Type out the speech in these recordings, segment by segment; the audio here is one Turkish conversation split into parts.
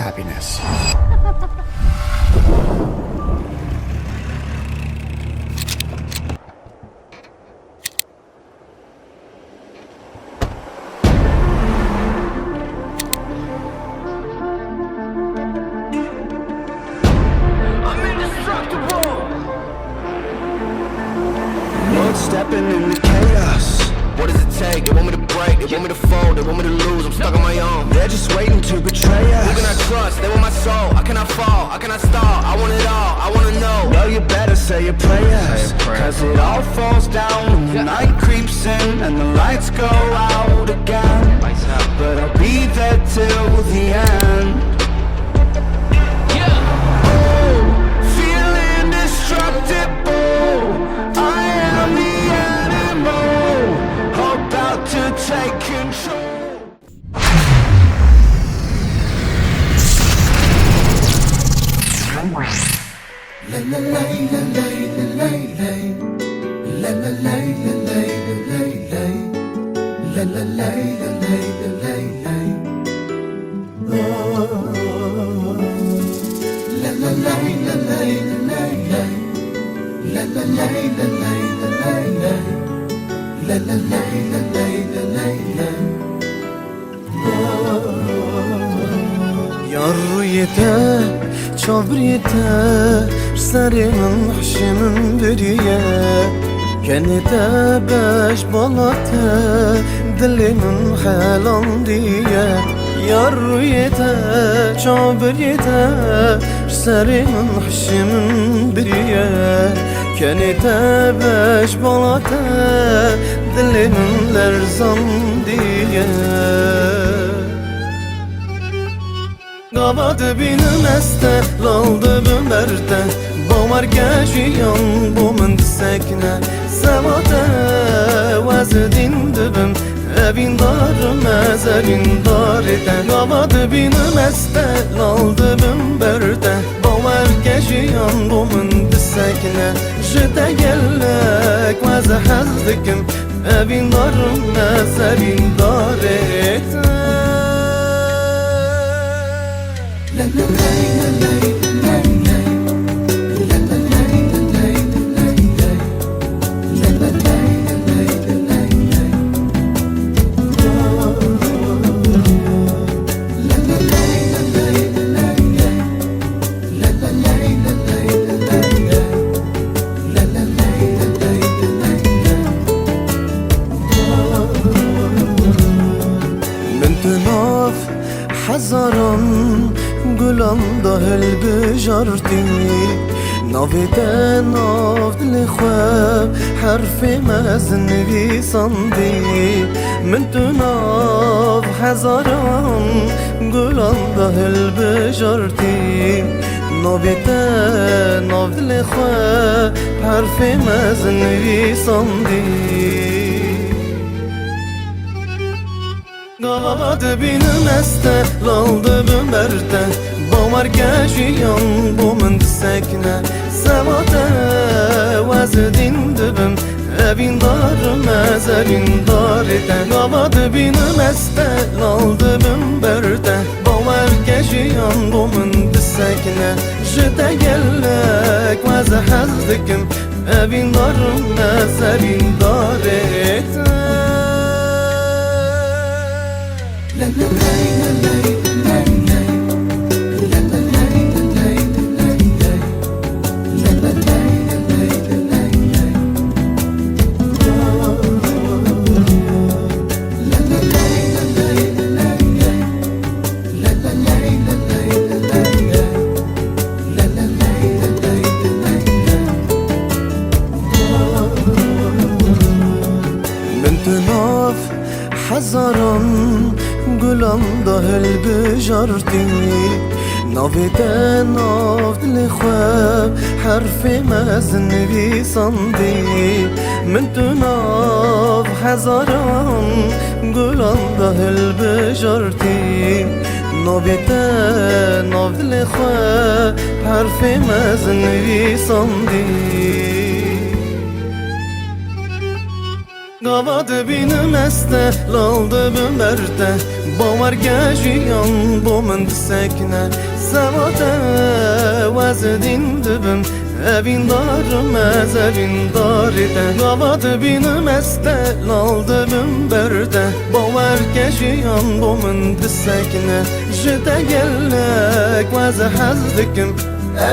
happiness. Stepping in the chaos. What does it take? They want me to break, they want me to fold, they want me to lose. I'm stuck on my own. They're just waiting to betray us. Who can I trust? They want my soul. I cannot fall, I cannot stall. I want it all, I wanna know. Well, you better say your prayers, cause it all falls down when the night creeps in and the lights go out again. But I'll be there till the end. Feeling destructible. I am the animal about to take control. La la la la la la la la la la la la la la ياريته شابريته سري من حشي من بريه كانت باش بلاته دلي من حالان ديه ياريته شابريته سري من حشي من بريه كانت باش بلاته دلي من لرزان ديه Qavadı benim əstə, laldı bümərdə Bamar gəşiyan bu min disəknə Səvatə vəzidin dübüm Evin darım əzəlin dar edə Qavadı benim əstə, laldı bümərdə Bamar gəşiyan bu min disəknə Jitə gəllək vəzə həzdikim Evin darım əzəlin dar edə La la la la la la la la la la la la la حزران گلم دهل بجارتی ناویده ناو دل خواب حرف مزن ویساندی من تو ناو حزران گلم دهل بجارتی ناویده ناو دل خواب حرف مزن ویساندی Qavadı benim əstə, laldı bümərdə Bamar gəşiyan bu min disəknə Səvatə vəzidin dübüm Evin darım əzəlin dar edə Qavadı benim əstə, laldı bümərdə Bamar gəşiyan bu min disəknə Jitə gəllək vəzə həzdikim Evin darım əzəlin dar edə La la la la la la la la la حزران گلم دهل بجارتی ناویده ناو دل خواب حرف مزن ویساندی من تو ناو حزران گلم دهل بجارتی ناویده ناو دل خواب حرف مزن ویساندی Davadı benim este, laldı ben berde Bavar gejiyan bu min disekne Sevate vazedin dibim Evin darım ez evin daride Davadı benim este, laldı ben berde Bavar gejiyan bu min disekne Jide gellek vaze hazdikim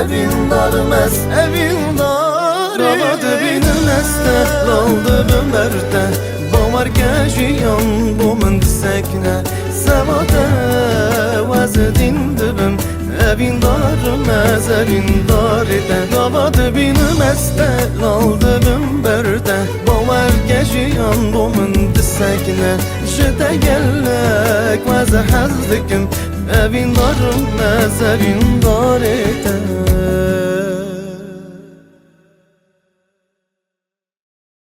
Evin darım ez evin daride Davadı benim este, laldı ben berde Bavar gejiyan bu min disekne Sevate vazedin dibim Evin darım ez evin daride Davadı benim este, laldı ben berde Bavar gejiyan bu min disekne Jide gellek vaze hazdikim Evin darım ez evin daride